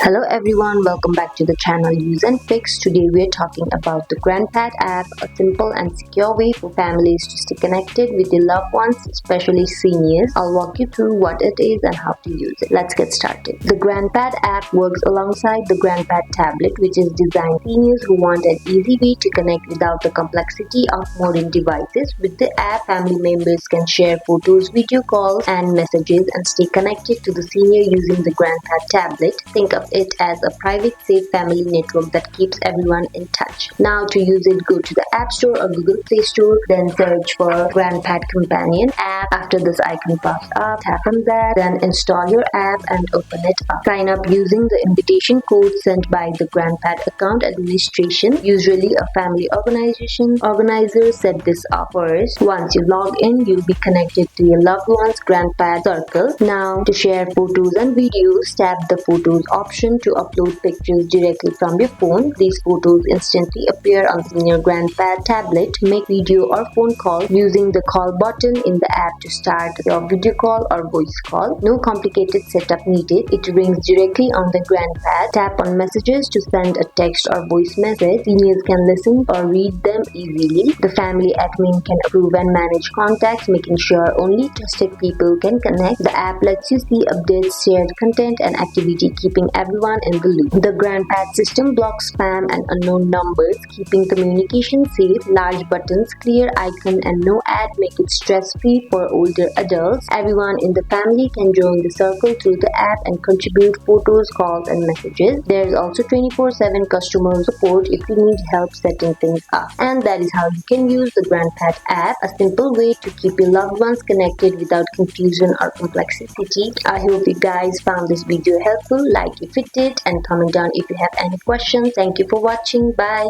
Hello everyone, welcome back to the channel useNfix. Today we are talking about the GrandPad app, a simple and secure way for families to stay connected with their loved ones, especially seniors. I'll walk you through what it is and how to use it. Let's get started. The GrandPad app works alongside the GrandPad tablet, which is designed for seniors who want an easy way to connect without the complexity of modern devices. With the app, family members can share photos, video calls, and messages and stay connected to the senior using the GrandPad tablet. Think of it as a private, safe family network that keeps everyone in touch. Now to use it, go to the App Store or Google Play Store, then search for GrandPad Companion app. After this icon pops up, tap on that, then install your app and open it up. Sign up using the invitation code sent by the GrandPad account administration. Usually a family organizer set this up first. Once you log in, you'll be connected to your loved one's GrandPad circle. Now to share photos and videos, tap the Photos option to upload pictures directly from your phone. These photos instantly appear on your GrandPad tablet. Make video or phone call using the call button in the app to start your video call or voice call. No complicated setup needed. It rings directly on the GrandPad. Tap on messages to send a text or voice message. Seniors can listen or read them easily. The family admin can approve and manage contacts, making sure only trusted people can connect. The app lets you see updates, shared content, and activity, keeping everyone in the loop. The GrandPad system blocks spam and unknown numbers, keeping communication safe. Large buttons, clear icon, and no ad make it stress-free for older adults. Everyone in the family can join the circle through the app and contribute photos, calls, and messages. There is also 24/7 customer support if you need help setting things up. And that is how you can use the GrandPad app, a simple way to keep your loved ones connected without confusion or complexity. I hope you guys found this video helpful. Like if it did, and comment down if you have any questions. Thank you for watching. Bye.